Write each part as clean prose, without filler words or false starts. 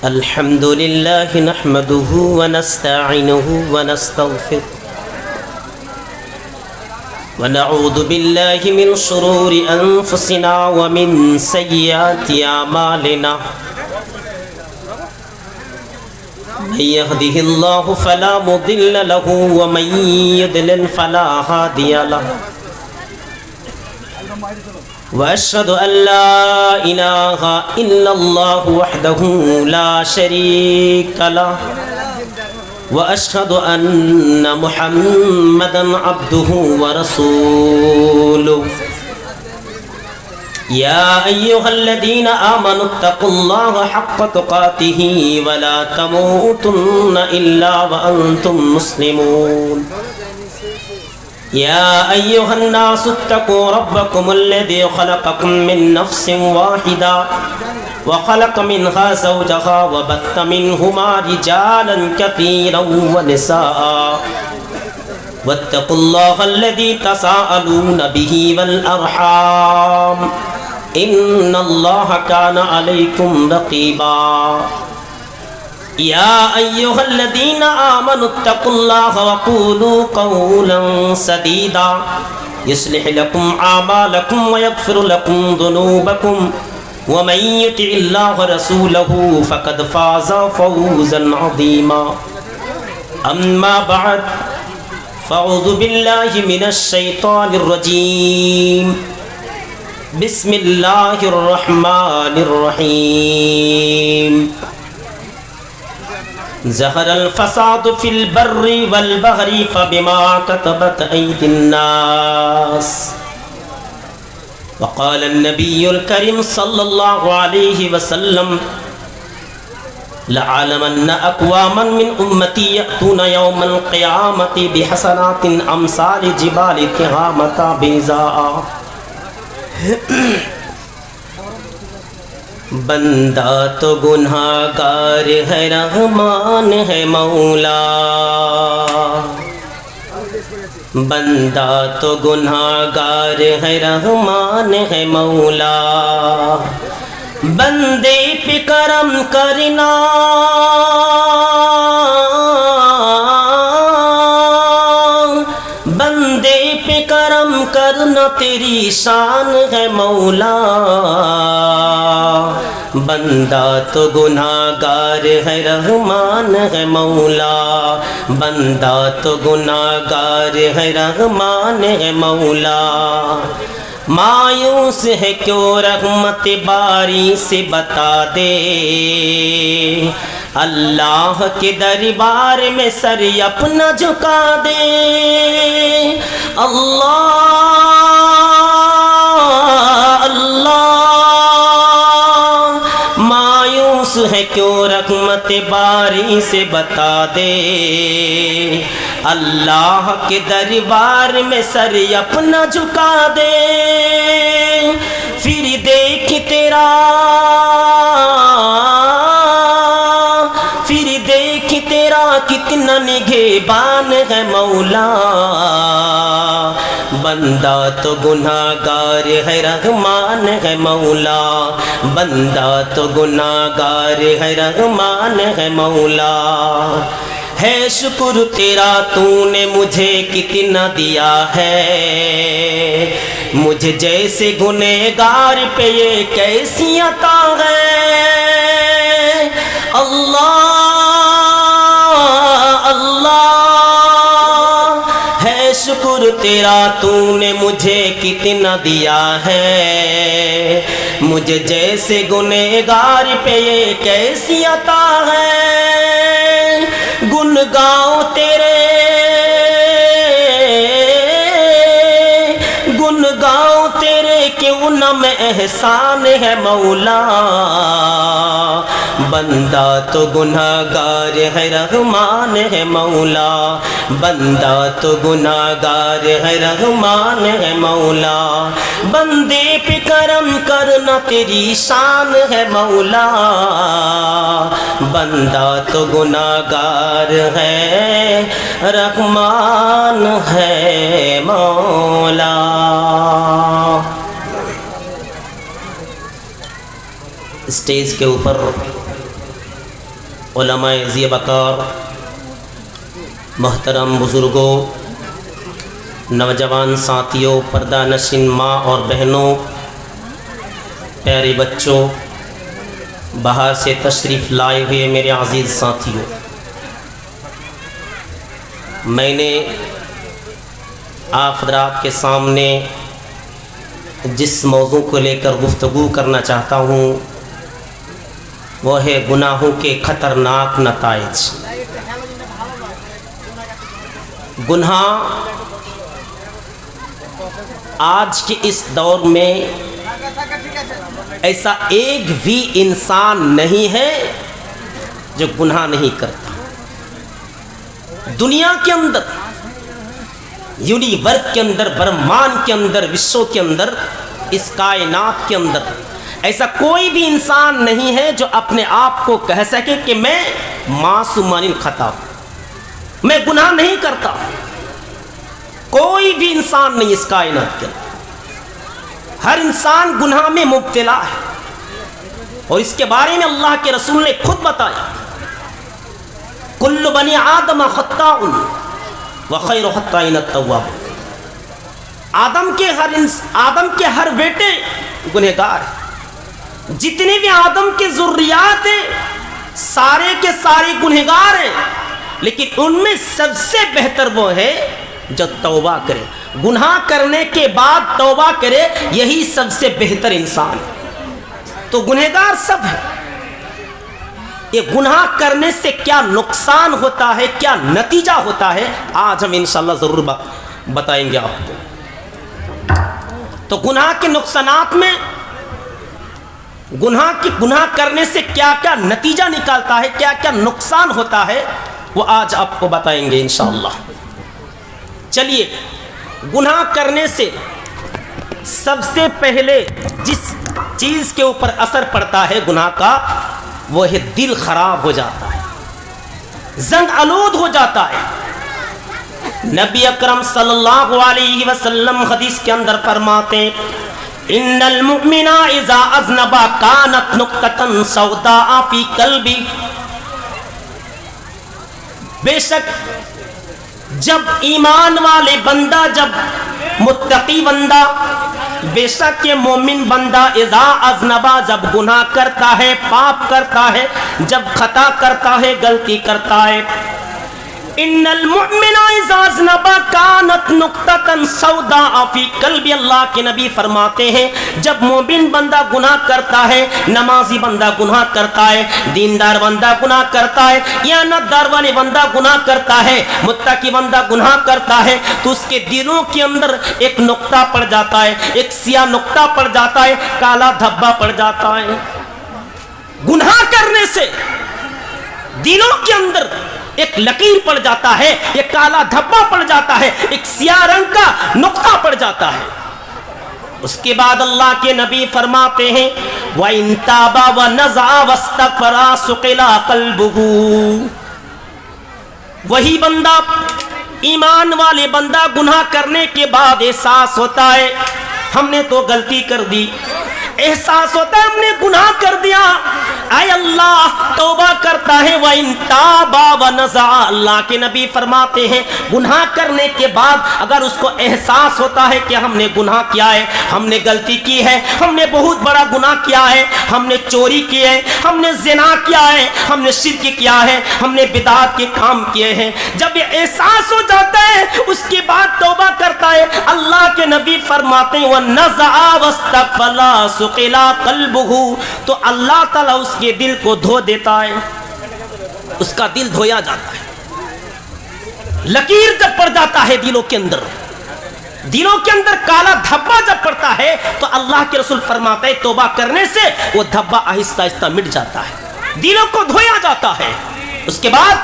الحمد لله نحمده ونستعينه ونستغفره ونعوذ بالله من شرور أنفسنا ومن سيئات أعمالنا من يهده الله فلا مضل له ومن يضلل فلا هادي له وأشهد أن لا إله إلا الله وحده لا شريك له وأشهد أن محمدا عبده ورسوله يا أيها الذين آمنوا اتقوا الله حق تقاته ولا تموتن إلا وأنتم مسلمون يا أيها الناس اتقوا ربكم الذي خلقكم من نفس واحدة وخلق منها زوجها وبث منهما رجالا كثيرا ونساء واتقوا الله الذي تساءلون به والأرحام إن الله كان عليكم رقيبا يا أيها الذين آمنوا اتقوا الله وقولوا قولا سديدا يصلح لكم أعمالكم ويغفر لكم ذنوبكم ومن يطع الله ورسوله فقد فاز فوزا عظيما أما بعد فأعوذ بالله من الشيطان الرجيم بسم الله الرحمن الرحيم ظهر الفساد في البر والبحر فبما كتبت أيدي الناس وقال النبي الكريم صلى الله عليه وسلم لعلمن أقواما من أمتي يأتون يوم القيامة بحسنات أمثال جبال تهامة بيضاء بندہ تو گناہگار ہے رحمان ہے مولا بندہ تو گناہگار ہے رحمان ہے مولا بندے پہ کرم کرنا بندے پہ کرم کرنا تیری شان ہے مولا بندہ تو گناہگار ہے رحمان ہے مولا بندہ تو گناہگار ہے رحمان ہے مولا مایوس ہے کیوں رحمت باری سے بتا دے اللہ کے دربار میں سر اپنا جھکا دے اللہ اللہ مایوس ہے کیوں رحمت باری سے بتا دے اللہ کے دربار میں سر اپنا جھکا دے پھر دیکھ تیرا کتنا نگہبان ہے مولا بندہ تو گناہگار ہے رحمان ہے مولا بندہ تو گناہگار ہے رحمان ہے مولا ہے شکر تیرا تو نے مجھے کتنا دیا ہے مجھے جیسے گنہگار پہ یہ کیسی عطا ہے اللہ اللہ ہے شکر تیرا تو نے مجھے کتنا دیا ہے مجھے جیسے گنہگار پہ یہ کیسی عطا ہے گن گاؤں تیرے کیوں نہ میں احسان ہے مولا بندہ تو گناہگار ہے رحمان ہے مولا بندہ تو گناہگار ہے رحمان ہے مولا بندے پہ کرم کرنا تیری شان ہے مولا بندہ تو گناہگار ہے رحمان ہے مولا اسٹیج کے اوپر علماء ذی وقار، محترم بزرگوں، نوجوان ساتھیوں، پردہ نشین ماں اور بہنوں، پیارے بچوں، باہر سے تشریف لائے ہوئے میرے عزیز ساتھیوں، میں نے آپ حضرات کے سامنے جس موضوع کو لے کر گفتگو کرنا چاہتا ہوں وہ ہے گناہوں کے خطرناک نتائج۔ گناہ آج کے اس دور میں ایسا ایک بھی انسان نہیں ہے جو گناہ نہیں کرتا۔ دنیا کے اندر، یونیورس کے اندر، برہمانڈ کے اندر، وشو کے اندر، اس کائنات کے اندر ایسا کوئی بھی انسان نہیں ہے جو اپنے آپ کو کہہ سکے کہ میں معصوم عن الخطا ہوں، میں گناہ نہیں کرتا۔ کوئی بھی انسان نہیں اس کائنات کے اندر، ہر انسان گناہ میں مبتلا ہے، اور اس کے بارے میں اللہ کے رسول نے خود بتایا، کل بنی آدم خطاء وخیر خطائین التواب۔ آدم کے ہر بیٹے گنہگار ہیں، جتنے بھی آدم کے ذریات ہیں سارے کے سارے گنہگار ہیں، لیکن ان میں سب سے بہتر وہ ہے جو توبہ کرے، گناہ کرنے کے بعد توبہ کرے، یہی سب سے بہتر انسان ہے۔ تو گنہگار سب ہے۔ یہ گناہ کرنے سے کیا نقصان ہوتا ہے، کیا نتیجہ ہوتا ہے، آج ہم انشاءاللہ ضرور بتائیں گے آپ کو۔ تو گناہ کے نقصانات میں گناہ کرنے سے کیا کیا نتیجہ نکالتا ہے، کیا کیا نقصان ہوتا ہے، وہ آج آپ کو بتائیں گے انشاءاللہ۔ چلیے، گناہ کرنے سے سب سے پہلے جس چیز کے اوپر اثر پڑتا ہے گناہ کا، وہ ہے دل خراب ہو جاتا ہے، زنگ آلود ہو جاتا ہے۔ نبی اکرم صلی اللہ علیہ وسلم حدیث کے اندر فرماتے ہیں، ان المؤمن اذا اذنب كانت نقطة سوداء في قلبه۔ بے شک جب ایمان والے بندہ، جب متقی بندہ، بے شک یہ مومن بندہ اذا اذنبا، جب گناہ کرتا ہے، پاپ کرتا ہے، جب خطا کرتا ہے، غلطی کرتا ہے، ان المؤمن اذا اذنب كانت نقطة سوداء في قلبه، اللہ کے نبی فرماتے ہیں جب مومن بندہ گناہ کرتا ہے، نمازی بندہ گناہ کرتا ہے، دیندار بندہ گناہ کرتا ہے، دیانتدار والے بندہ گناہ کرتا ہے، متقی بندہ گناہ کرتا ہے، تو اس کے دلوں کے اندر ایک نقطہ پڑ جاتا ہے، ایک سیاہ نقطہ پڑ جاتا ہے، کالا دھبا پڑ جاتا ہے۔ گناہ کرنے سے دلوں کے اندر ایک لکیر پڑ جاتا ہے، ایک کالا دھبا پڑ جاتا ہے، ایک سیاہ رنگ کا نقطہ پڑ جاتا ہے۔ اس کے بعد اللہ کے نبی فرماتے ہیں وَإِن تَابَ وَنَزَعَ وَاسْتَغْفَرَ سُقِلَ قَلْبُهُ۔ وہی بندہ، ایمان والے بندہ، گناہ کرنے کے بعد احساس ہوتا ہے ہم نے تو غلطی کر دی، احساس ہوتا ہے ہم نے گناہ کر دیا، اے اللہ توبہ کرتا ہے، وَإِن تَابَ وَنَزَعَ، اللہ کے نبی فرماتے ہیں گناہ کرنے کے بعد اگر اس کو احساس ہوتا ہے کہ ہم نے گناہ کیا ہے، ہم نے غلطی کی ہے، ہم نے بہت بڑا گناہ کیا ہے، ہم نے چوری کی ہے، ہم نے زنا کیا ہے، ہم نے شرک کیا ہے، ہم نے بدعات کے کام کیے ہیں، جب یہ احساس ہو جاتا ہے اس کے بعد توبہ کرتا ہے، اللہ کے نبی فرماتے ہیں وَنَزَعَ وَاسْتَغْفَرَ سُقِلَ قَلْبُهُ، تو اللہ تعالیٰ اس کے دل کو دھو دیتا ہے، اس کا دل دھویا جاتا ہے۔ لکیر جب پڑ جاتا ہے دلوں کے اندر، دلوں کے اندر کالا دھبا جب پڑتا ہے تو اللہ کے رسول فرماتا ہے توبہ کرنے سے وہ دھبا آہستہ آہستہ مٹ جاتا ہے، دلوں کو دھویا جاتا ہے۔ اس کے بعد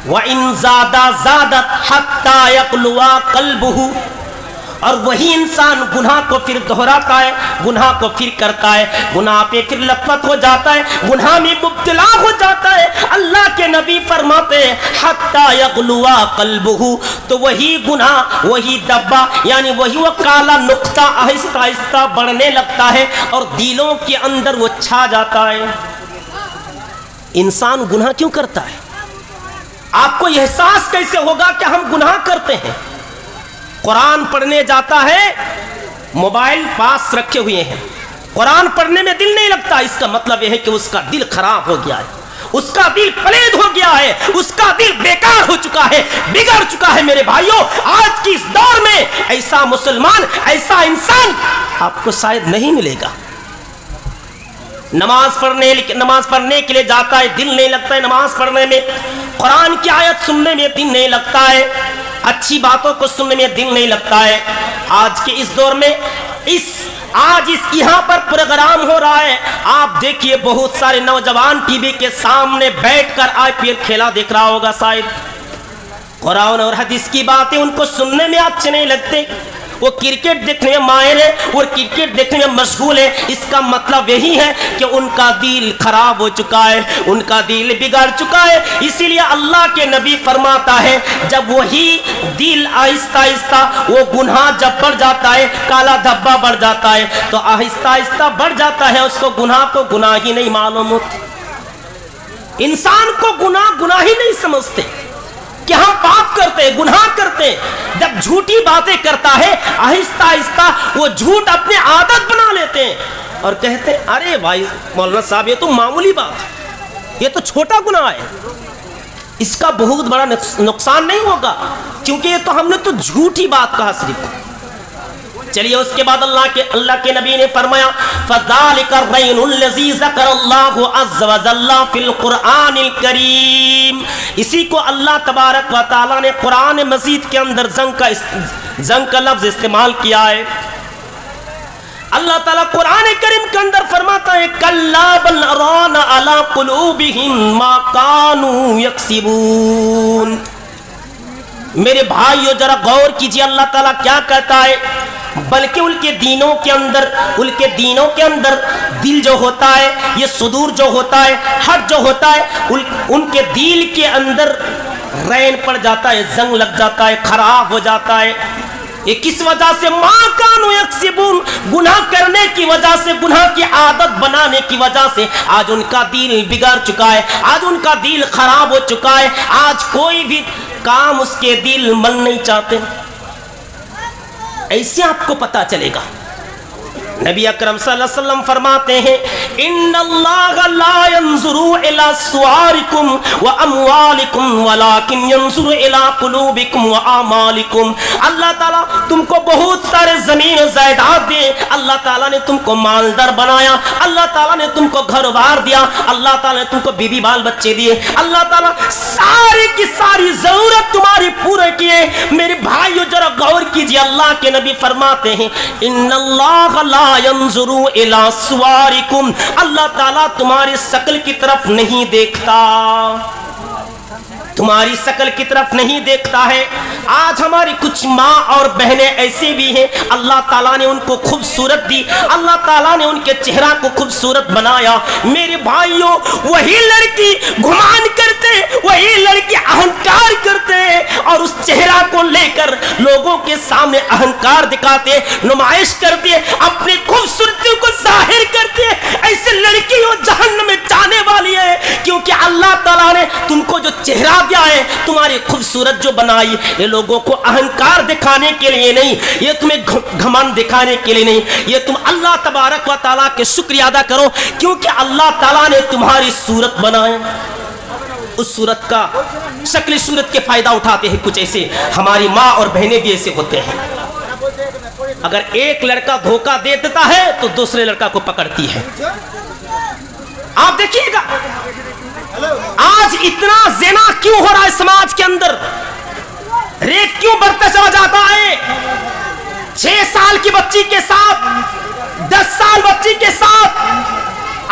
وَإِن زَادَ زَادَتْ حَتَّى يَقْلُوَ قَلْبُهُ، اور وہی انسان گناہ کو پھر دہراتا ہے, گناہ کو پھر کرتا ہے, گناہ پہ پھر لطفت ہو جاتا ہے, گناہ میں مبتلا ہو جاتا ہے. اللہ کے نبی فرماتے ہیں حتی یغلوا قلبہ, تو وہی گناہ, وہی دبا, یعنی وہی وہ کالا نقطہ آہستہ آہستہ بڑھنے لگتا ہے اور دلوں کے اندر وہ چھا جاتا ہے. انسان گناہ کیوں کرتا ہے؟ آپ کو یہ احساس کیسے ہوگا کہ ہم گناہ کرتے ہیں؟ قرآن پڑھنے جاتا ہے, موبائل پاس رکھے ہوئے ہیں, قرآن پڑھنے میں دل نہیں لگتا. اس کا مطلب یہ ہے کہ اس کا دل خراب ہو گیا ہے, اس کا دل پلید ہو گیا ہے, اس کا دل بیکار ہو چکا ہے, بگڑ چکا ہے. میرے بھائیوں, آج کی اس دور میں ایسا مسلمان, ایسا انسان آپ کو شاید نہیں ملے گا. نماز پڑھنے کے لیے جاتا ہے, دل نہیں لگتا ہے نماز پڑھنے میں, قرآن کی آیت سننے میں دل نہیں لگتا ہے, اچھی باتوں کو سننے میں دل نہیں لگتا ہے. آج کے اس دور میں آج یہاں پر پروگرام ہو رہا ہے, آپ دیکھیے بہت سارے نوجوان ٹی وی کے سامنے بیٹھ کر IPL کھیلا دیکھ رہا ہوگا شاید. قرآن اور حدیث کی باتیں ان کو سننے میں اچھے نہیں لگتے, وہ کرکٹ دیکھنے میں ماہر ہے اور کرکٹ دیکھنے میں مشغول ہے. اس کا مطلب یہی ہے کہ ان کا دل خراب ہو چکا ہے, ان کا دل بگڑ چکا ہے. اسی لیے اللہ کے نبی فرماتا ہے جب وہی دل آہستہ آہستہ وہ گناہ جب بڑھ جاتا ہے, کالا دھبا بڑھ جاتا ہے, تو آہستہ آہستہ بڑھ جاتا ہے, اس کو گناہ ہی نہیں معلوم ہوتا. انسان کو گناہ ہی نہیں سمجھتے کہ ہم پاپ کرتے ہیں, گناہ کرتے ہیں. جب جھوٹی باتیں کرتا ہے آہستہ آہستہ وہ جھوٹ اپنے عادت بنا لیتے ہیں اور کہتے ہیں ارے بھائی مولانا صاحب یہ تو معمولی بات ہے, یہ تو چھوٹا گناہ ہے, اس کا بہت بڑا نقصان نہیں ہوگا, کیونکہ یہ تو ہم نے تو جھوٹی بات کہا صرف. چلیے اس کے بعد اللہ کے نبی نے فرمایا فَذَلِكَ الرَّيْنُ الَّذِي ذَكَرَ اللَّهُ عَزَّ وَجَلَّ فِي الْقُرْآنِ الْكَرِيمِ. اسی کو اللہ تبارک و تعالی نے قرآن مجید کے اندر زنگ کا لفظ استعمال کیا ہے. اللہ تعالیٰ قرآن کریم کے اندر فرماتا ہے کَلَّا بَلْ رَانَ عَلَىٰ قُلُوبِهِمْ مَا كَانُوا يَكْسِبُونَ. میرے بھائیو ذرا غور کیجئے, اللہ تعالیٰ کیا کہتا ہے, بلکہ ان کے دینوں کے اندر دل جو ہوتا ہے, یہ صدور جو ہوتا ہے, ہٹ جو ہوتا ہے, ان کے دل کے اندر رین پڑ جاتا ہے, زنگ لگ جاتا ہے, خراب ہو جاتا ہے. یہ کس وجہ سے؟ ما کانوا یکسبون, گناہ کرنے کی وجہ سے, گناہ کی عادت بنانے کی وجہ سے آج ان کا دل بگڑ چکا ہے, آج ان کا دل خراب ہو چکا ہے, آج کوئی بھی کام اس کے دل من نہیں چاہتے. ایسے آپ کو پتا چلے گا. نبی اکرم صلی اللہ علیہ وسلم فرماتے ہیں ان اللہ لا ينظر الى صورکم واموالکم ولکن ينظر الى قلوبکم واعمالکم. اللہ تعالیٰ تم کو بہت سارے زمین و جائیداد دیے, اللہ تعالیٰ نے تم کو مالدار بنایا, اللہ تعالیٰ نے تم کو گھر بار دیا, اللہ تعالیٰ نے تم کو بیوی بال بچے دیے, اللہ تعالیٰ ساری کی ساری ضرورت تمہاری پورے کیے. میرے بھائیو ذرا غور کیجیے, اللہ کے نبی فرماتے ہیں ان اللہ لا ينظر الى صورکم, اللہ تعالیٰ تمہاری شکل کی طرف نہیں دیکھتا, تمہاری شکل کی طرف نہیں دیکھتا ہے. آج ہماری کچھ ماں اور بہنیں ایسے بھی ہیں, اللہ تعالیٰ نے ان کو خوبصورت دی, اللہ تعالیٰ نے ان کے چہرہ کو خوبصورت بنایا. میرے بھائیوں وہی لڑکی گمان کرتے, وہی لڑکی اہنکار کرتے اور اس چہرہ کو لے کر لوگوں کے سامنے اہنکار دکھاتے, نمائش کرتے, اپنی خوبصورتی کو ظاہر کرتے. ایسے لڑکی وہ جہنم میں جانے والی ہے, کیونکہ اللہ تعالیٰ نے تم کو جو چہرہ دیا ہے, تمہاری خوبصورت جو بنائی, یہ لوگوں کو اہنکار دکھانے کے لیے نہیں, یہ تمہیں گھمنڈ دکھانے کے لیے نہیں, یہ تم اللہ تبارک و تعالیٰ کے شکریہ ادا کرو کیونکہ اللہ تعالیٰ نے تمہاری صورت بنایا. اس صورت کا شکل صورت کے فائدہ اٹھاتے ہیں کچھ ایسے, ہماری ماں اور بہنیں بھی ایسے ہوتے ہیں. اگر ایک لڑکا دھوکہ دے دیتا ہے تو دوسرے لڑکا کو پکڑتی ہے. آپ دیکھیے گا آج اتنا زنا کیوں ہو رہا ہے سماج کے اندر, ریپ کیوں بڑھتا چلا جاتا ہے. 6 سال کی بچی کے ساتھ, 10 سال بچی کے ساتھ,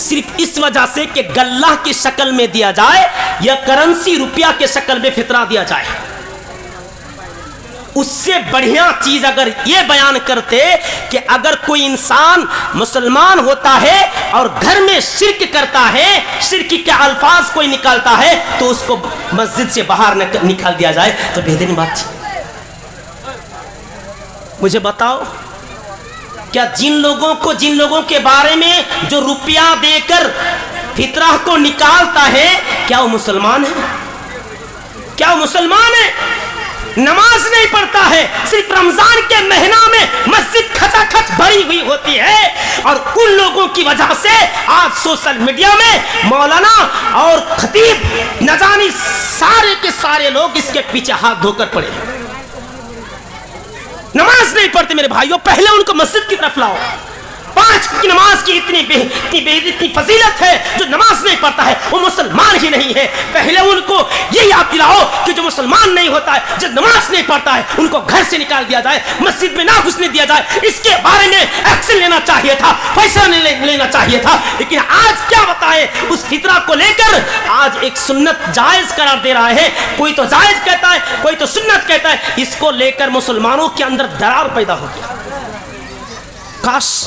صرف اس وجہ سے کہ گلہ کی شکل میں دیا جائے یا کرنسی روپیہ کے شکل میں فطرہ دیا جائے. اس سے بڑھیا چیز اگر یہ بیان کرتے کہ اگر کوئی انسان مسلمان ہوتا ہے اور گھر میں شرک کرتا ہے, شرک کے الفاظ کوئی نکالتا ہے, تو اس کو مسجد سے باہر نکال دیا جائے تو بہترین بات تھی. مجھے بتاؤ, کیا جن لوگوں کے بارے میں جو روپیہ دے کر فطرہ کو نکالتا ہے, کیا وہ مسلمان ہے؟ کیا وہ مسلمان ہے؟ نماز نہیں پڑھتا ہے, صرف رمضان کے مہینہ میں مسجد کھچا کھچ بھری ہوئی ہوتی ہے, اور ان لوگوں کی وجہ سے آج سوشل میڈیا میں مولانا اور خطیب نہ جانے سارے کے سارے لوگ اس کے پیچھے ہاتھ دھو کر پڑے. نماز نہیں پڑھتے میرے بھائیوں, پہلے ان کو مسجد کی طرف لاؤ. 5 کی نماز کی اتنی فضیلت ہے, جو نماز نہیں پڑھتا ہے وہ مسلمان ہی نہیں ہے. پہلے ان کو یہ یاد دلاؤ کہ جو مسلمان نہیں ہوتا ہے, جو نماز نہیں پڑھتا ہے, ان کو گھر سے نکال دیا جائے, مسجد میں نہ گھسنے دیا جائے. اس کے بارے میں ایکشن لینا چاہیے تھا, فیصلہ لینا چاہیے تھا. لیکن آج کیا بتائے, اس فطرہ کو لے کر آج ایک سنت جائز قرار دے رہا ہے. کوئی تو جائز کہتا ہے, کوئی تو سنت کہتا ہے. اس کو لے کر مسلمانوں کے اندر درار پیدا ہو گیا. کاش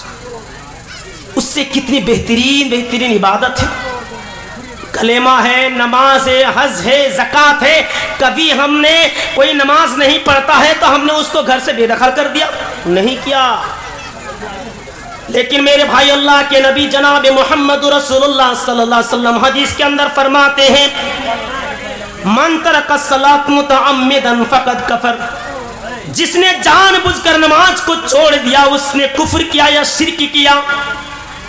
اس سے کتنی بہترین عبادت ہے, کلمہ ہے, نماز ہے, حج ہے, زکوٰۃ ہے. کبھی ہم نے کوئی نماز نہیں پڑھتا ہے تو ہم نے اس کو گھر سے بے دخل کر دیا؟ نہیں کیا. لیکن میرے بھائی, اللہ کے نبی جناب محمد رسول اللہ صلی اللہ علیہ وسلم حدیث کے اندر فرماتے ہیں, من ترک الصلاۃ متعمدا فقد کفر. جس نے جان بوجھ کر نماز کو چھوڑ دیا اس نے کفر کیا یا شرک کیا.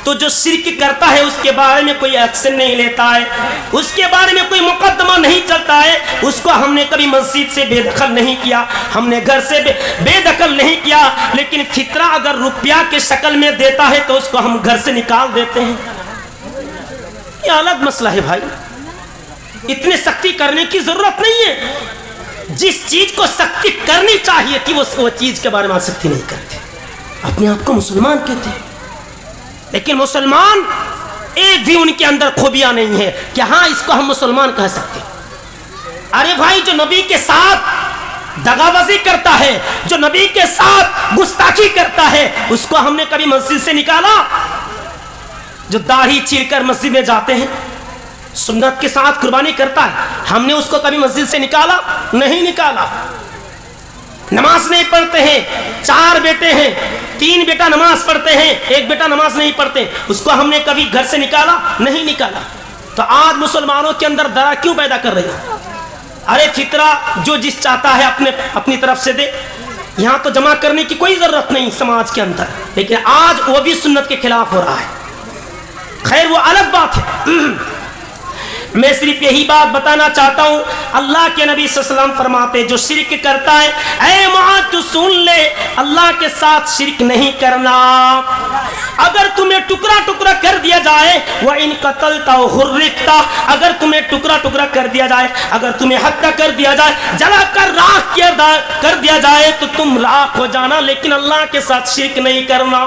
تو جو شرک کرتا ہے اس کے بارے میں کوئی ایکشن نہیں لیتا ہے, اس کے بارے میں کوئی مقدمہ نہیں چلتا ہے. اس کو ہم نے کبھی مسجد سے بے دخل نہیں کیا, ہم نے گھر سے بے دخل نہیں کیا. لیکن فطرہ اگر روپیہ کے شکل میں دیتا ہے تو اس کو ہم گھر سے نکال دیتے ہیں. یہ الگ مسئلہ ہے بھائی, اتنی سختی کرنے کی ضرورت نہیں ہے. جس چیز کو سختی کرنی چاہیے تھی وہ چیز کے بارے میں سختی نہیں کرتے, اپنے آپ کو مسلمان کہتے ہیں. لیکن مسلمان ایک بھی ان کے اندر خوبیاں نہیں ہے کہ ہاں اس کو ہم مسلمان کہہ سکتے. ارے بھائی, جو نبی کے ساتھ دغابازی کرتا ہے, جو نبی کے ساتھ گستاخی کرتا ہے, اس کو ہم نے کبھی مسجد سے نکالا؟ جو داڑھی چیر کر مسجد میں جاتے ہیں, سنت کے ساتھ قربانی کرتا ہے, ہم نے اس کو کبھی مسجد سے نکالا؟ نہیں نکالا. نماز نہیں پڑھتے ہیں, 4 بیٹے ہیں, 3 بیٹا نماز پڑھتے ہیں, 1 بیٹا نماز نہیں پڑھتے, اس کو ہم نے کبھی گھر سے نکالا؟ نہیں نکالا. تو آج مسلمانوں کے اندر درا کیوں پیدا کر رہی ہے؟ ارے فطرہ جو جس چاہتا ہے اپنی طرف سے دے, یہاں تو جمع کرنے کی کوئی ضرورت نہیں سماج کے اندر. لیکن آج وہ بھی سنت کے خلاف ہو رہا ہے. خیر وہ الگ بات ہے. میں صرف یہی بات بتانا چاہتا ہوں, اللہ کے نبی صلی اللہ علیہ وسلم فرماتے جو شرک کرتا ہے, اے معاذ تو سن لے, اللہ کے ساتھ شرک نہیں کرنا. اگر تمہیں ٹکڑا ٹکڑا کر دیا جائے, وَإِن قَتَلْتَ وَحُرِّقْتَ, اگر تمہیں ٹکڑا ٹکڑا کر دیا جائے, اگر تمہیں ہتھیار کر دیا جائے, جلا کر راکھ کر دیا جائے تو تم راکھ ہو جانا, لیکن اللہ کے ساتھ شرک نہیں کرنا.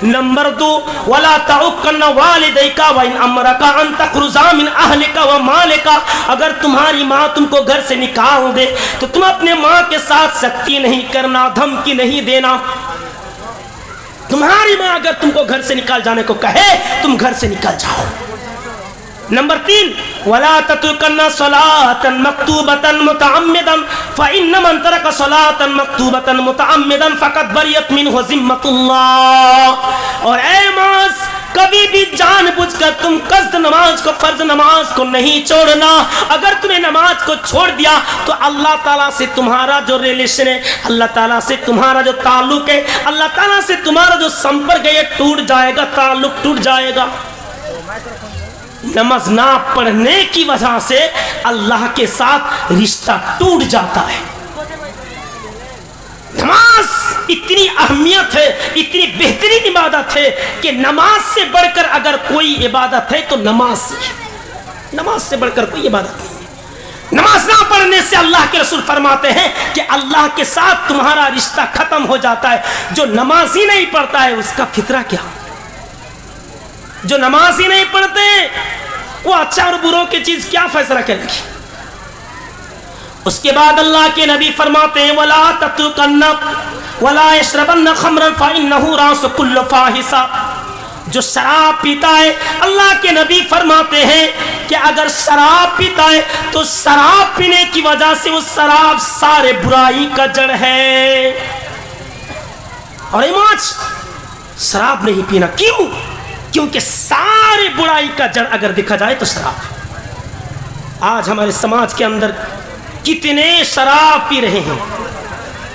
نمبر 2, وَلَا تَعُقَّنَّ وَالِدَيْكَ وَإِنْ أَمْرَكَ أَن تَخْرُجَ مِنْ أَهْلِكَ وَمَالِكَ, اگر تمہاری ماں تم کو گھر سے نکال دے تو تم اپنے ماں کے ساتھ سختی نہیں کرنا, دھمکی نہیں دینا. تمہاری ماں اگر تم کو گھر سے نکال جانے کو کہے, تم گھر سے نکال جاؤ. نمبر 3, وَلَا تَتْرُكَنَّ صَلَاةً مَكْتُوبَةً مُتَعَمِّدًا فَإِنَّ مَنْ تَرَكَ صَلَاةً مَكْتُوبَةً مُتَعَمِّدًا فَقَدْ بَرِئَتْ مِنْهُ ذِمَّةُ اللَّهِ. اور اے معاذ, کبھی بھی جان بوجھ کر تم قصد نماز کو, فرض نماز کو نہیں چھوڑنا. اگر تمہیں نماز کو چھوڑ دیا تو اللہ تعالیٰ سے تمہارا جو ریلیشن ہے, اللہ تعالیٰ سے تمہارا جو تعلق ہے, اللہ تعالیٰ سے تمہارا جو سمپرک ہے, یہ ٹوٹ جائے گا, تعلق ٹوٹ جائے گا. نماز نہ پڑھنے کی وجہ سے اللہ کے ساتھ رشتہ ٹوٹ جاتا ہے. نماز اتنی اہمیت ہے, اتنی بہترین عبادت ہے کہ نماز سے بڑھ کر اگر کوئی عبادت ہے تو نماز سے بڑھ کر کوئی عبادت نہیں ہے. نماز نہ پڑھنے سے اللہ کے رسول فرماتے ہیں کہ اللہ کے ساتھ تمہارا رشتہ ختم ہو جاتا ہے. جو نماز ہی نہیں پڑھتا ہے اس کا فطرہ کیا؟ جو نماز ہی نہیں پڑھتے وہ اچھا اور بروں کی چیز کیا فیصلہ کریں گے؟ اس کے بعد اللہ کے نبی فرماتے ہیں وَلَا تَتْرُكَنَّ وَلَا يَشْرَبَنَّ خَمْرًا فَإِنَّهُ رَأْسُ كُلِّ فَاحِشَةٍ، جو شراب پیتا ہے اللہ کے نبی فرماتے ہیں کہ اگر شراب پیتا ہے تو شراب پینے کی وجہ سے وہ شراب سارے برائی کا جڑ ہے۔ اور ایمانچ شراب نہیں پینا، کیوں؟ کیونکہ سارے برائی کا جڑ اگر دیکھا جائے تو شراب۔ آج ہمارے سماج کے اندر کتنے شراب پی رہے ہیں،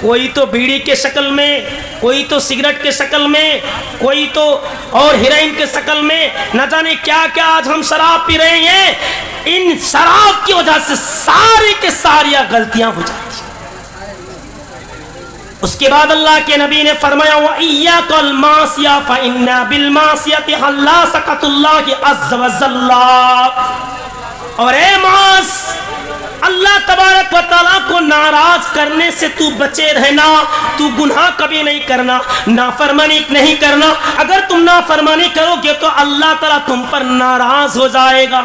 کوئی تو بیڑی کے شکل میں، کوئی تو سگریٹ کے شکل میں، کوئی تو اور ہیروئن کے شکل میں، نہ جانے کیا کیا آج ہم شراب پی رہے ہیں۔ ان شراب کی وجہ سے ساری کے ساری غلطیاں ہو جاتی ہیں۔ اس کے بعد اللہ کے نبی نے فرمایا وَإِيَّاكَ الْمَعْصِيَةَ فَإِنَّ بِالْمَعْصِيَةِ حَلَّا سَخَطُ اللَّهِ عَزَّ وَجَلَّ، اور اے معاذ، اللہ تبارک و تعالیٰ کو ناراض کرنے سے تو بچے رہنا، تو گناہ کبھی نہیں کرنا، نافرمانی نہیں کرنا۔ اگر تم نافرمانی کرو گے تو اللہ تعالیٰ تم پر ناراض ہو جائے گا۔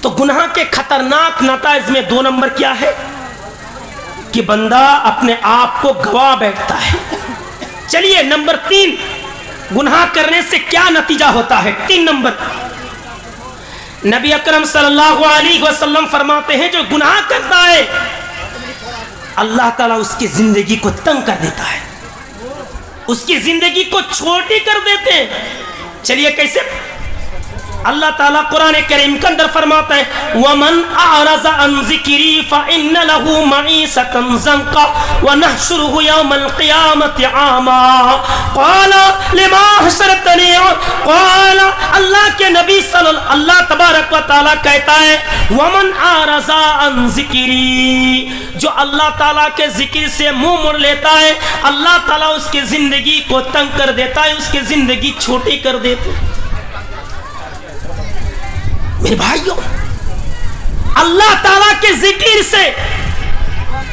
تو گناہ کے خطرناک نتائج میں 2 نمبر کیا ہے کہ بندہ اپنے آپ کو گوا بیٹھتا ہے۔ چلیے نمبر 3، گناہ کرنے سے کیا نتیجہ ہوتا ہے؟ 3 نمبر، نبی اکرم صلی اللہ علیہ وسلم فرماتے ہیں جو گناہ کرتا ہے اللہ تعالیٰ اس کی زندگی کو تنگ کر دیتا ہے، اس کی زندگی کو چھوٹی کر دیتے ہیں۔ چلیے کیسے؟ اللہ تعالیٰ قرآن کریم کے اندر فرماتا ہے وَمَنْ أَعْرَضَ عَنْ ذِكْرِي فَإِنَّ لَهُ مَعِيشَةً ضَنْكًا وَنَحْشُرُهُ يَوْمَ الْقِيَامَةِ أَعْمَىٰ قَالَ لِمَا حَشَرْتَنِي، قَالَ اللہ کے نبی اللہ تبارک و تعالیٰ کہتا ہے وَمَنْ أَعْرَضَ عَنْ ذِكْرِي، جو اللہ تعالیٰ کے ذکر سے منہ موڑ لیتا ہے اللہ تعالیٰ اس کی زندگی کو تنگ کر دیتا ہے، اس کی زندگی چھوٹی کر دیتا ہے۔ میرے بھائیوں، اللہ تعالیٰ کے ذکر سے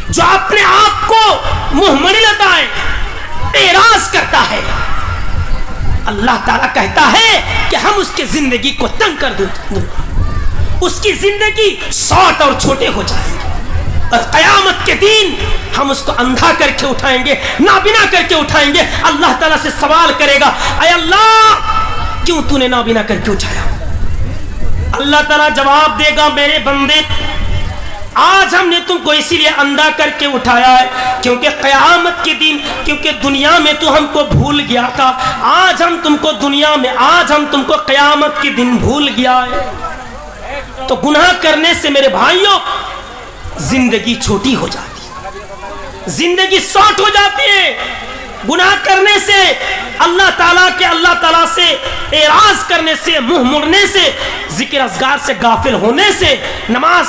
جو اپنے آپ کو منہ موڑ لیتا ہے، اعراض کرتا ہے، اللہ تعالیٰ کہتا ہے کہ ہم اس کی زندگی کو تنگ کر دیں، اس کی زندگی شارٹ اور چھوٹے ہو جائیں گے، اور قیامت کے دن ہم اس کو اندھا کر کے اٹھائیں گے، نابینا کر کے اٹھائیں گے۔ اللہ تعالیٰ سے سوال کرے گا اے اللہ کیوں تو نے نابینا کر کے اٹھایا؟ اللہ تعالیٰ جواب دے گا میرے بندے آج ہم نے تم کو اسی لیے اندھا کر کے اٹھایا ہے کیونکہ قیامت کے دن، کیونکہ دنیا میں تو ہم کو بھول گیا تھا، آج ہم تم کو دنیا میں، آج ہم تم کو قیامت کے دن بھول گیا ہے۔ تو گناہ کرنے سے میرے بھائیوں زندگی چھوٹی ہو جاتی ہے، زندگی شارٹ ہو جاتی ہے۔ گناہ کرنے سے اللہ تعالیٰ سے اعراض کرنے سے، منہ موڑنے سے، ذکر اذکار سے غافل ہونے سے، نماز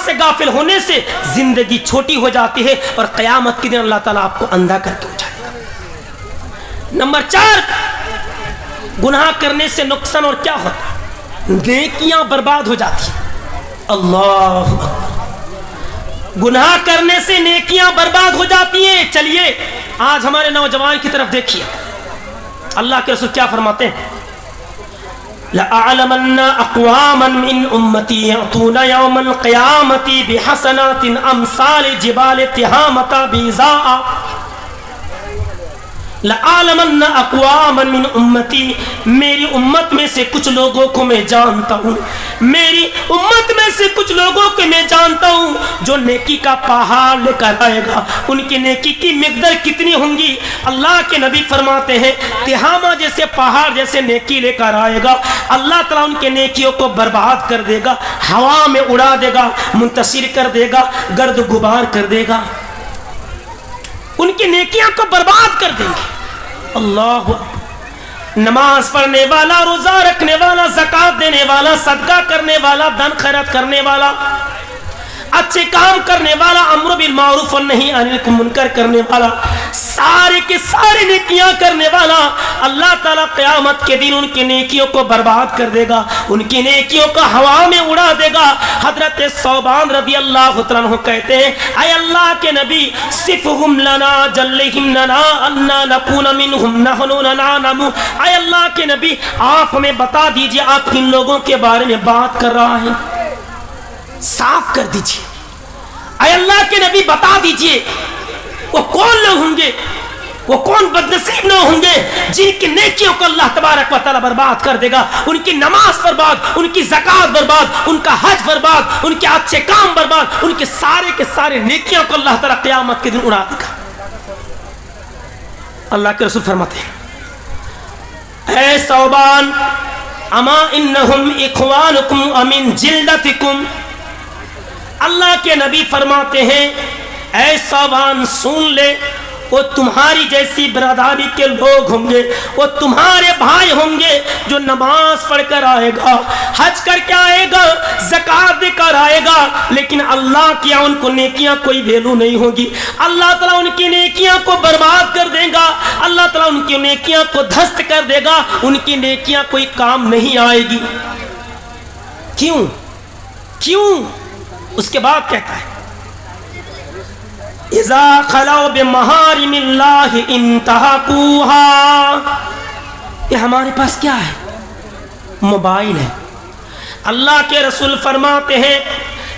سے غافل ہونے سے زندگی چھوٹی ہو جاتی ہے اور قیامت کے دن اللہ تعالیٰ آپ کو اندھا کر کے اٹھائے گا۔ نمبر 4، گناہ کرنے سے نقصان اور کیا ہوتا ہے؟ نیکیاں برباد ہو جاتی ہیں۔ اللہ اکبر، گناہ کرنے سے نیکیاں برباد ہو جاتی ہیں۔ چلیے آج ہمارے نوجوان کی طرف دیکھیے، اللہ کے رسول کیا فرماتے ہیں؟ لَأَعْلَمَنَّ أَقْوَامًا مِّنْ أُمَّتِي يَأْتُونَ يَوْمَ الْقِيَامَةِ بِحَسَنَاتٍ أَمْثَالِ جِبَالِ تِهَامَةَ بِيضَاءَ۔ لَأَعْلَمَنَّ أَقْوَامًا مِّنْ أُمَّتِي، میری امت میں سے کچھ لوگوں کو میں جانتا ہوں، میری امت میں سے کچھ لوگوں کو میں جانتا ہوں جو نیکی کا پہاڑ لے کر آئے گا۔ ان کی نیکی کی مقدار کتنی ہوں گی؟ اللہ کے نبی فرماتے ہیں تہامہ جیسے پہاڑ جیسے نیکی لے کر آئے گا، اللہ تعالیٰ ان کے نیکیوں کو برباد کر دے گا، ہوا میں اڑا دے گا، منتشر کر دے گا، گرد غبار کر دے گا، ان کی نیکیاں کو برباد کر دیں گے۔ اللہ، نماز پڑھنے والا، روزہ رکھنے والا، زکوٰۃ دینے والا، صدقہ کرنے والا، دن خیرات کرنے والا، اچھے کام کرنے والا، امر بالمعروف والنہی عن المنکر کرنے والا، سارے کے سارے نیکیاں کرنے والا، اللہ تعالیٰ قیامت کے دن ان کی نیکیوں کو برباد کر دے گا، ان کی نیکیوں کو ہوا میں اڑا دے گا۔ حضرت ثوبان رضی اللہ عنہ کہتے ہیں اے اللہ کے نبی صفہم لنا جلہم لنا انا نکون منہم نحن نعلم، اے اللہ کے نبی آپ ہمیں بتا دیجئے آپ کن لوگوں کے بارے میں بات کر رہا ہے، صاف کر دیجئے۔ اے اللہ کے نبی بتا دیجئے وہ کون لوگ ہوں گے، وہ کون بدنصیب لوگ ہوں گے جن کی نیکیوں کو اللہ تبارک و تعالیٰ برباد کر دے گا، ان کی نماز برباد، ان کی زکوٰۃ برباد، ان کا حج برباد، ان کے اچھے کام برباد، ان کے سارے نیکیوں کو اللہ تعالیٰ قیامت کے دن اڑا دے گا۔ اللہ کے رسول فرماتے ہیں اے ثوبان اما انہم اخوانکم امن جلدتکم، اللہ کے نبی فرماتے ہیں اے ثوبان سن لے، وہ تمہاری جیسی برادری کے لوگ ہوں گے، وہ تمہارے بھائی ہوں گے جو نماز پڑھ کر آئے گا، حج کر کے آئے گا، زکوٰۃ دے کر آئے گا، لیکن اللہ کیا ان کو نیکیاں کوئی ویلو نہیں ہوگی، اللہ تعالیٰ ان کی نیکیاں کو برباد کر دے گا، اللہ تعالیٰ ان کی نیکیاں کو دھست کر دے گا، ان کی نیکیاں کوئی کام نہیں آئے گی۔ کیوں؟ اس کے بعد کہتا ہے اذا خلو بمحارم اللہ انتہکوہا، یہ ہمارے پاس کیا ہے؟ موبائل ہے۔ اللہ کے رسول فرماتے ہیں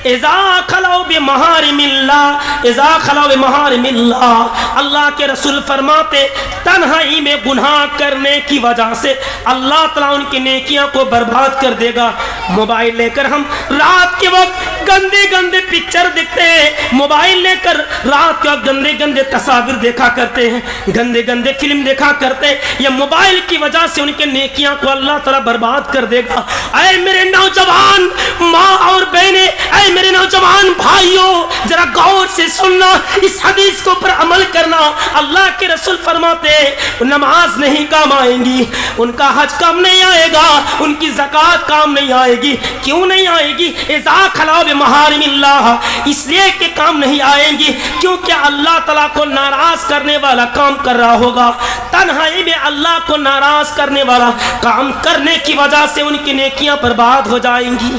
اذا خلو بمحارم اللہ، اذا خلو بمحارم اللہ، اللہ کے رسول فرماتے تنہائی میں گناہ کرنے کی وجہ سے اللہ تعالیٰ ان کی نیکیاں کو برباد کر دے گا۔ موبائل لے کر ہم رات کے وقت گندے پکچر دیکھتے ہیں، موبائل لے کر رات کے وقت گندے تصاویر دیکھا کرتے ہیں، گندے فلم دیکھا کرتے ہیں، یہ موبائل کی وجہ سے ان کے نیکیاں کو اللہ تعالیٰ برباد کر دے گا۔ اے میرے نوجوان ماں اور بہنیں، اے میرے نوجوان بھائیوں، ذرا غور سے سننا، اس حدیث کو پر عمل کرنا۔ اللہ کے رسول فرماتے نماز نہیں کام آئیں گی، ان کا حج کام نہیں آئے گا، ان کی زکوٰۃ کام نہیں آئے گی۔ کیوں نہیں آئے گی؟ اذا خلا بمحارم اللہ، اس لیے کہ کام نہیں آئیں گی کیونکہ اللہ تعالیٰ کو ناراض کرنے والا کام کر رہا ہوگا۔ تنہائی میں اللہ کو ناراض کرنے والا کام کرنے کی وجہ سے ان کی نیکیاں برباد ہو جائیں گی۔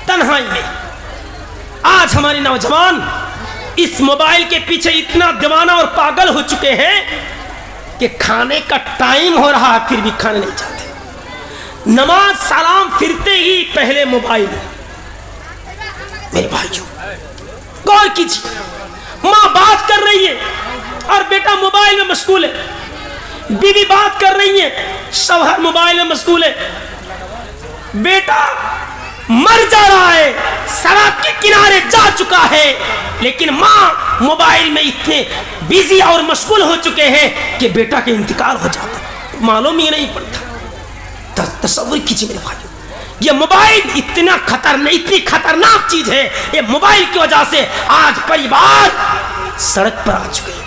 تنہائی میں آج ہمارے نوجوان اس موبائل کے پیچھے اتنا دیوانہ اور پاگل ہو چکے ہیں کہ کھانے کا ٹائم ہو رہا پھر بھی کھانے نہیں چاہتے، نماز سلام پھرتے ہی پہلے موبائل۔ میرے بھائیوں غور کیجیے، ماں بات کر رہی ہے اور بیٹا موبائل میں مشغول ہے، بیوی بات کر رہی ہے، شوہر موبائل میں مشغول ہے، بیٹا مر جا رہا ہے، سڑک کے کنارے جا چکا ہے، لیکن ماں موبائل میں اتنے بیزی اور مشغول ہو چکے ہیں کہ بیٹا کا انتقال ہو جاتا، معلوم ہی نہیں پڑتا۔ تصور کیجیے میرے بھائیوں، یہ موبائل اتنی خطرناک چیز ہے، یہ موبائل کی وجہ سے آج پریوار سڑک پر آ چکے ہیں،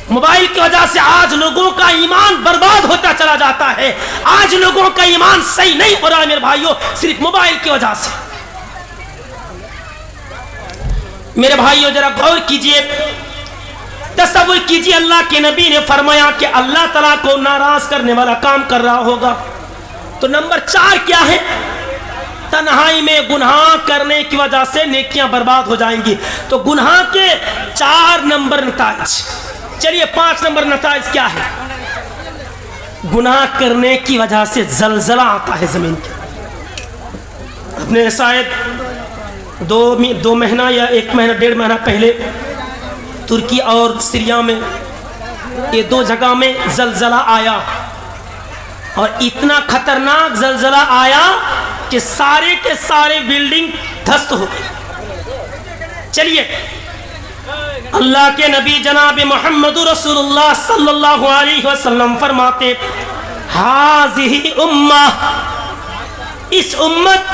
موبائل کی وجہ سے آج لوگوں کا ایمان برباد ہوتا چلا جاتا ہے، آج لوگوں کا ایمان صحیح نہیں ہو رہا میرے بھائیوں، صرف موبائل کی وجہ سے۔ میرے بھائیوں ذرا غور کیجئے، تصور کیجئے، اللہ کے نبی نے فرمایا کہ اللہ تعالیٰ کو ناراض کرنے والا کام کر رہا ہوگا۔ تو نمبر 4 کیا ہے؟ تنہائی میں گناہ کرنے کی وجہ سے نیکیاں برباد ہو جائیں گی۔ تو گناہ کے 4 نمبر نتائج، چلیے 5 نمبر نتائج کیا ہے؟ گناہ کرنے کی وجہ سے زلزلہ آتا ہے زمین کے۔ اپنے شاید 2 مہینہ یا 1 مہینہ 1.5 مہینہ پہلے ترکی اور سیریا میں یہ 2 جگہ میں زلزلہ آیا، اور اتنا خطرناک زلزلہ آیا کہ سارے کے سارے بلڈنگ دھست ہو گئی۔ چلیے اللہ کے نبی جناب محمد رسول اللہ صلی اللہ علیہ وسلم فرماتے ہذہ امہ، اس امت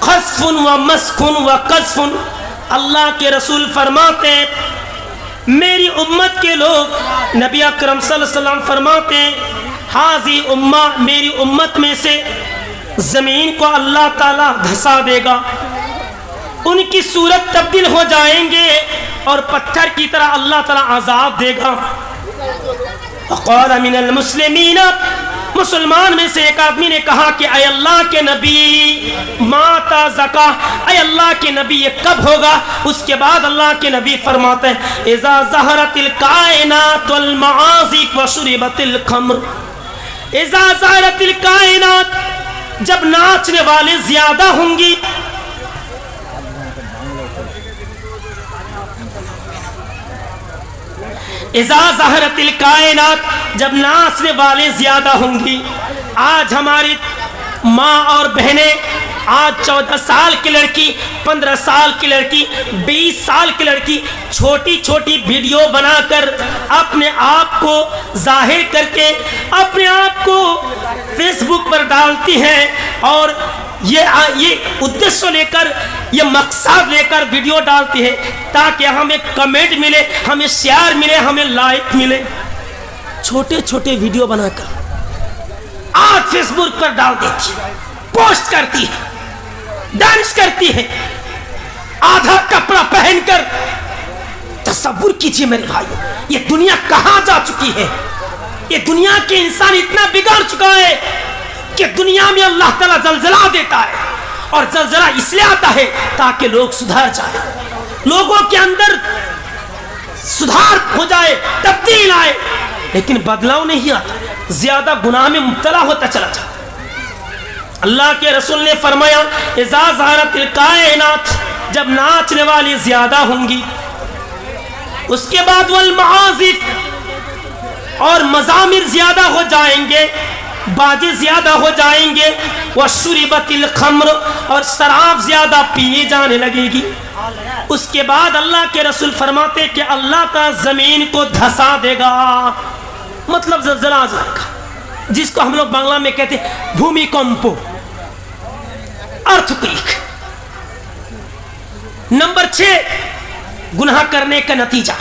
خسف و مسخ و قذف، اللہ کے رسول فرماتے میری امت کے لوگ، نبی اکرم صلی اللہ علیہ وسلم فرماتے ہذہ امہ، میری امت میں سے زمین کو اللہ تعالیٰ دھسا دے گا، ان کی صورت تبدیل ہو جائیں گے اور پتھر کی طرح اللہ تعالیٰ عذاب دے گا. وقال من المسلمین، مسلمان میں سے ایک آدمی نے کہا کہ اے اللہ کے نبی ماتا زکا، اے اللہ کے نبی یہ کب ہوگا؟ اس کے بعد اللہ کے نبی فرماتے ہیں اذا ظہرت الکائنات والمعازف وشربت الخمر. اذا ظہرت الکائنات، جب ناچنے والے زیادہ ہوں گی، اذا ظہرت الکائنات، جب ناچنے والے زیادہ ہوں گی. آج ہماری ماں اور بہنیں، آج 14 سال کی لڑکی، 15 سال کی لڑکی، 20 سال کی لڑکی چھوٹی چھوٹی ویڈیو بنا کر اپنے آپ کو ظاہر کر کے اپنے آپ کو فیس بک پر ڈالتی ہیں، اور یہ ادیشیہ لے کر، یہ مقصد لے کر ویڈیو ڈالتی ہے تاکہ ہمیں کمنٹ ملے، ہمیں شیئر ملے، ہمیں لائک ملے. چھوٹے چھوٹے ویڈیو بنا کر آج فیس بک پر ڈال دیتی ہے، پوسٹ کرتی ہے، ڈانس کرتی ہے، آدھا کپڑا پہن کر. تصور کیجئے میرے بھائیو، یہ دنیا کہاں جا چکی ہے. یہ دنیا کے انسان اتنا بگڑ چکا ہے کہ دنیا میں اللہ تعالیٰ زلزلہ دیتا ہے، اور زلزلہ اس لیے آتا ہے تاکہ لوگ سدھر جائیں، لوگوں کے اندر سدھار ہو جائے، تبدیل آئے، لیکن بدلاؤ نہیں آتا، زیادہ گناہ میں مبتلا ہوتا چلا جاتا. اللہ کے رسول نے فرمایا اذا ظہرت الکائنات، جب ناچنے والی زیادہ ہوں گی. اس کے بعد والمعازف، اور مزامر زیادہ ہو جائیں گے، باجے زیادہ ہو جائیں گے. وشربت الخمر، اور شراب زیادہ پیے جانے لگے گی. اس کے بعد اللہ کے رسول فرماتے کہ اللہ کا زمین کو دھسا دے گا، مطلب زلزلہ آ جائے گا، جس کو ہم لوگ بنگلہ میں کہتے ہیں بھومی کمپو، ارتھکویک. نمبر 6، گناہ کرنے کا نتیجہ.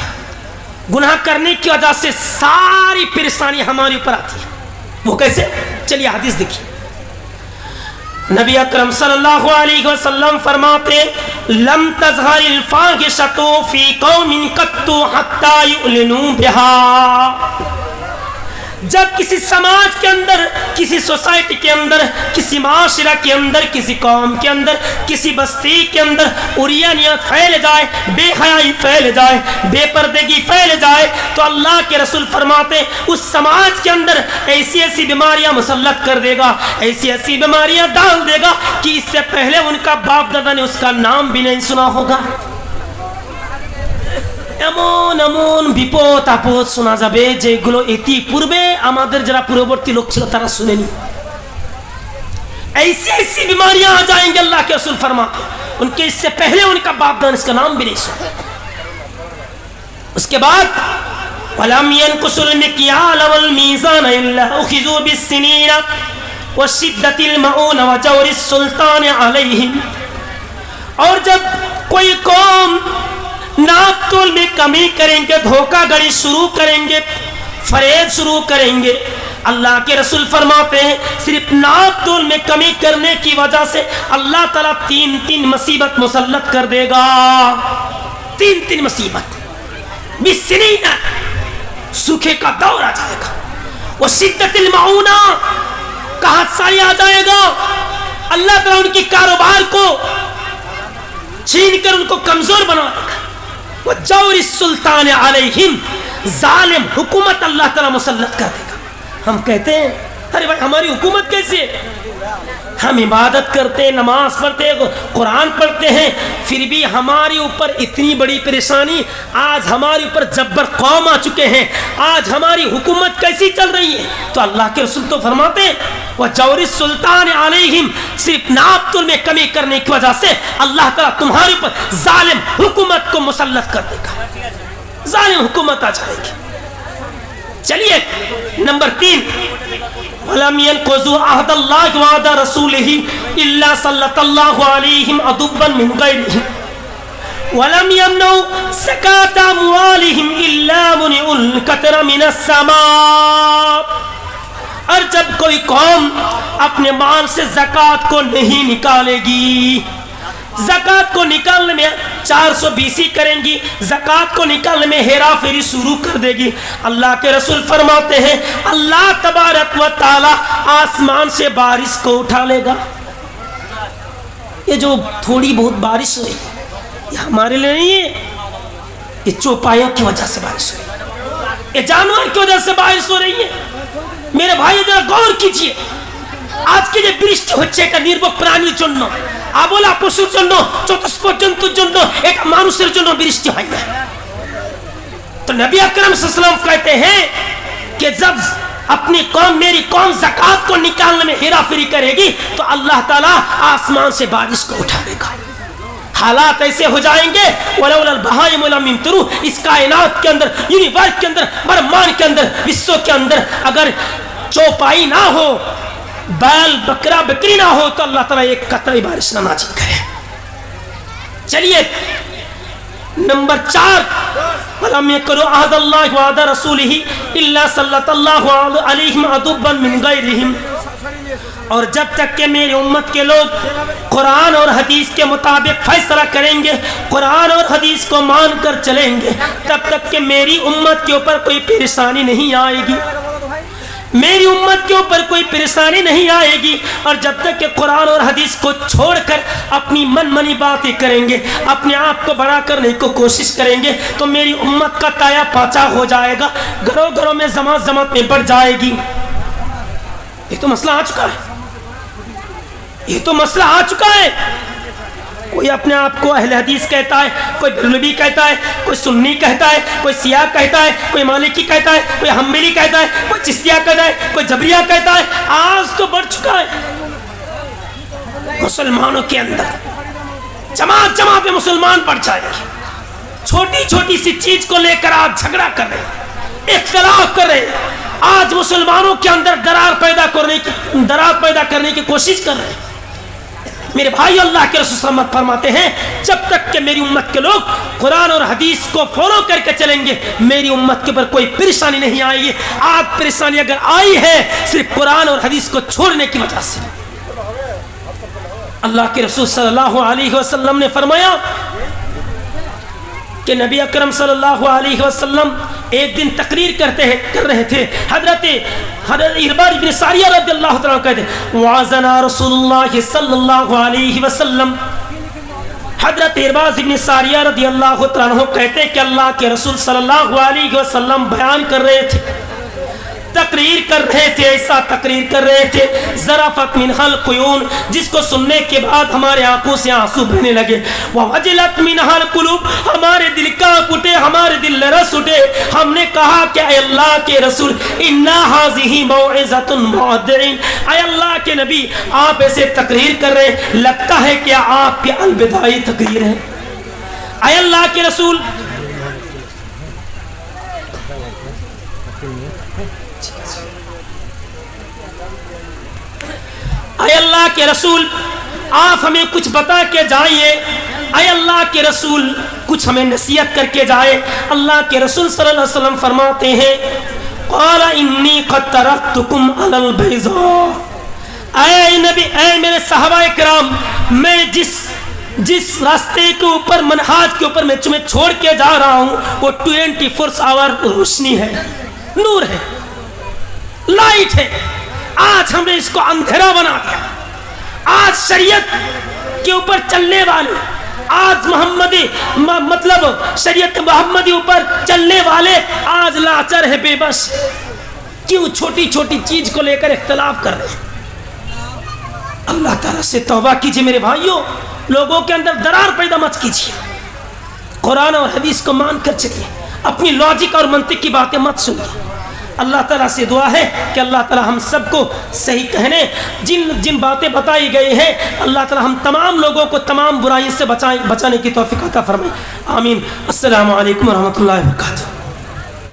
گناہ کرنے کی وجہ سے ساری پریشانی ہمارے اوپر آتی ہے. وہ کیسے؟ چلیے حدیث دیکھیے. نبی اکرم صلی اللہ علیہ وسلم فرماتے لم تظہر الفاحشۃ فی قوم قط حتی یعلنوا بہا. جب کسی سماج کے اندر، کسی سوسائٹی کے اندر، کسی معاشرہ کے اندر، کسی قوم کے اندر، کسی بستی کے اندر عریانیت پھیل جائے، بے حیائی پھیل جائے، بے پردگی پھیل جائے، تو اللہ کے رسول فرماتے اس سماج کے اندر ایسی ایسی بیماریاں مسلط کر دے گا، ایسی ایسی بیماریاں ڈال دے گا کہ اس سے پہلے ان کا باپ دادا نے اس کا نام بھی نہیں سنا ہوگا. এমন এমন বিপদ আপদ শোনা যাবে যেগুলো ইতিপূর্বে আমাদের যারা পূর্ববর্তী লোক ছিল তারা শুনেনি. ایسی ایسی بیماریاں آ جائیں گے، اللہ کے رسول فرماتے ان کے اس سے پہلے ان کا باپ دادا اس کا نام بھی نہیں سنا. اس کے بعد وَلَمْ يَنْقُصُوا الْمِكْيَالَ وَالْمِيزَانَ إِلَّا أُخِذُوا بِالسِّنِينَ وَشِدَّةِ الْمَعُونَ وَجَوْرِ السُّلْطَانِ عَلَيْهِمْ. اور جب کوئی قوم ناپ تول میں کمی کریں گے، دھوکہ گڑی شروع کریں گے، فریب شروع کریں گے، اللہ کے رسول فرماتے ہیں صرف ناپ تول میں کمی کرنے کی وجہ سے اللہ تعالیٰ 3 مصیبت مسلط کر دے گا. 3 مصیبت. بالسنین، سوکھے کا دور آ جائے گا. وشدت المعونہ، قحط ساری آ جائے گا. اللہ تعالیٰ ان کی کاروبار کو چھین کر ان کو کمزور بنا دے گا. وَجَوْرِ السُّلْطَانِ عَلَيْهِمْ، ظالم حکومت اللہ تعالیٰ مسلط کر دے گا. ہم کہتے ہیں ارے بھائی ہماری حکومت کیسے ہے؟ ہم عبادت کرتے ہیں، نماز پڑھتے ہیں، قرآن پڑھتے ہیں، پھر بھی ہماری اوپر اتنی بڑی پریشانی. آج ہمارے اوپر جبر قوم آ چکے ہیں، آج ہماری حکومت کیسی چل رہی ہے؟ تو اللہ کے رسول تو فرماتے ہیں وَجَوْرِ السُّلْطَانِ عَلَيْهِمْ، صرف ناپ تول میں کمی کرنے کی وجہ سے اللہ تعالیٰ تمہارے اوپر ظالم حکومت کو مسلط کر دے گا، ظالم حکومت آ جائے گی. چلیے نمبر 3، وَلَمْ يَنْقُضُوا عَهْدَ اللَّهِ وَعْدَ رَسُولِهِ إِلَّا سَلَّطَ اللَّهُ عَلَيْهِمْ عَدُوًّا مِنْ غَيْرِهِمْ وَلَمْ يَمْنَعُوا زَكَاةَ أَمْوَالِهِمْ إِلَّا مُنِعُوا الْقَطْرَ مِنَ السَّمَاءِ. اور جب کوئی قوم اپنے مال سے زکوٰۃ کو نہیں نکالے گی، زکات کو نکالنے میں 420 کریں گی، زکات کو نکالنے میں ہیرا پھیری شروع کر دے گی۔ اللہ کے رسول فرماتے ہیں اللہ تبارک و تعالی آسمان سے بارش کو اٹھا لے گا۔ یہ جو تھوڑی بہت بارش ہوئی یہ ہمارے لیے نہیں ہے، یہ چوپایوں کی وجہ سے بارش ہوئی، یہ جانور کی وجہ سے بارش ہو رہی ہے۔ میرے بھائی ذرا غور کیجئے، آج کے یہ বৃষ্টি হচ্ছে এটা নির্ভর প্রাণীর জন্য, আবলা পশুর জন্য, চতুষ্পদ জন্তুর জন্য, এটা মানুষের জন্য বৃষ্টি হয় না। تو نبی اکرم صلی اللہ علیہ وسلم کہتے ہیں کہ جب اپنی قوم میری قوم زکات کو نکالنے میں ہیرا پھیری کرے گی تو اللہ تعالیٰ آسمان سے بارش کو اٹھا لے گا۔ حالات ایسے ہو جائیں گے وَلَوْلَا الْبَهَائِمُ لَمْ يُمْطِرُوا، اس کائنات کے اندر، یونیورس کے اندر، برہمان کے اندر، وشو کے اندر اگر چوپائی نہ ہو، بیل بکرا بکری نہ ہو تو اللہ تعالیٰ ایک قطرہ بارش نہ نازل کرے۔ چلیے نمبر 4، وَلَمْ يَكُنْ عَهْدَ اللَّهِ وَعْدَ رَسُولِهِ إِلَّا سَلَّطَ اللَّهُ عَلَيْهِمْ عَدُوًّا مِنْ غَيْرِهِمْ، اور جب تک کہ میری امت کے لوگ قرآن اور حدیث کے مطابق فیصلہ کریں گے، قرآن اور حدیث کو مان کر چلیں گے، تب تک کہ میری امت کے اوپر کوئی پریشانی نہیں آئے گی، میری امت کے اوپر کوئی پریشانی نہیں آئے گی۔ اور جب تک کہ قرآن اور حدیث کو چھوڑ کر اپنی من منی باتیں کریں گے، اپنے آپ کو بڑا کرنے کو کوشش کریں گے تو میری امت کا تایا پاچا ہو جائے گا، گھروں گھروں میں جماعت جماعت میں بڑھ جائے گی۔ یہ تو مسئلہ آ چکا ہے، یہ تو مسئلہ آ چکا ہے۔ کوئی اپنے آپ کو اہل حدیث کہتا ہے، کوئی بریلوی کہتا ہے، کوئی سنی کہتا ہے، کوئی سیاہ کہتا ہے، کوئی مالکی کہتا ہے، کوئی حنبلی کہتا ہے، کوئی چشتیہ کہتا ہے، کوئی جبریہ کہتا ہے۔ آج تو بڑھ چکا ہے مسلمانوں کے اندر، جماعت جماعت میں مسلمان بڑھ جائیں گے، چھوٹی چھوٹی سی چیز کو لے کر آج جھگڑا کر رہے ہیں، اختلاف کر رہے ہیں، آج مسلمانوں کے اندر درار پیدا کرنے کی کوشش کر رہے ہیں۔ میرے بھائی اللہ کے رسول صلی اللہ علیہ وسلم فرماتے ہیں جب تک کہ میری امت کے لوگ قرآن اور حدیث کو فالو کر کے چلیں گے میری امت کے پر کوئی پریشانی نہیں آئے گی۔ آج پریشانی اگر آئی ہے صرف قرآن اور حدیث کو چھوڑنے کی وجہ سے۔ اللہ کے رسول صلی اللہ علیہ وسلم نے فرمایا کہ نبی اکرم صلی اللہ علیہ وسلم ایک دن تقریر کر رہے تھے، حضرت ارباد بن ساریہ رضی اللہ تعالیٰ کہتے ہیں وعظنا رسول اللہ صلی اللہ علیہ وسلم، حضرت ارباد بن ساریہ رضی اللہ تعالیٰ کہتے ہیں کہ اللہ کے رسول صلی اللہ علیہ وسلم بیان کر رہے تھے، تقریر کر رہے تھے، ایسا تقریر کر رہے تھے ذرافت منہا القیون، جس کو سننے کے بعد ہمارے آنکھوں سے آنسو بہنے لگے، ووجلت منہا القلوب، ہمارے دل کانپ اٹھے، ہمارے دل لرز اٹھے۔ ہم نے کہا کہ اے اللہ کے رسول انا ھذہ موعظۃ مودعین، اے اللہ کے نبی آپ ایسے تقریر کر رہے ہیں لگتا ہے کہ آپ کی الوداعی تقریر ہے۔ اے اللہ کے رسول اے اللہ کے رسول آپ ہمیں کچھ بتا کے جائیے، اے اللہ کے رسول کچھ ہمیں نصیحت کر کے جائے۔ اللہ کے رسول صلی اللہ علیہ وسلم فرماتے ہیں قال انی قد ترکتکم علی البیضاء، اے نبی، اے میرے صحابہ کرام، میں جس راستے کے اوپر منہاج کے اوپر میں تمہیں چھوڑ کے جا رہا ہوں وہ 24 آور روشنی ہے، نور ہے، لائٹ ہے۔ آج ہم نے اس کو اندھیرا بنا دیا، آج شریعت کے اوپر چلنے والے، آج مطلب شریعت محمدی اوپر چلنے والے آج لاچار ہے، بے بس، کیوں چھوٹی چھوٹی چیز کو لے کر اختلاف کر رہے ہیں۔ اللہ تعالیٰ سے توبہ کیجئے میرے بھائیوں، لوگوں کے اندر درار پیدا مت کیجئے، قرآن اور حدیث کو مان کر چلیے، اپنی لاجک اور منطق کی باتیں مت سنیے۔ اللہ تعالیٰ سے دعا ہے کہ اللہ تعالیٰ ہم سب کو صحیح کہنے، جن باتیں بتائی گئی ہیں اللہ تعالیٰ ہم تمام لوگوں کو تمام برائیوں سے بچانے کی توفیق عطا فرمائے، آمین۔ السلام علیکم ورحمۃ اللہ وبرکاتہ۔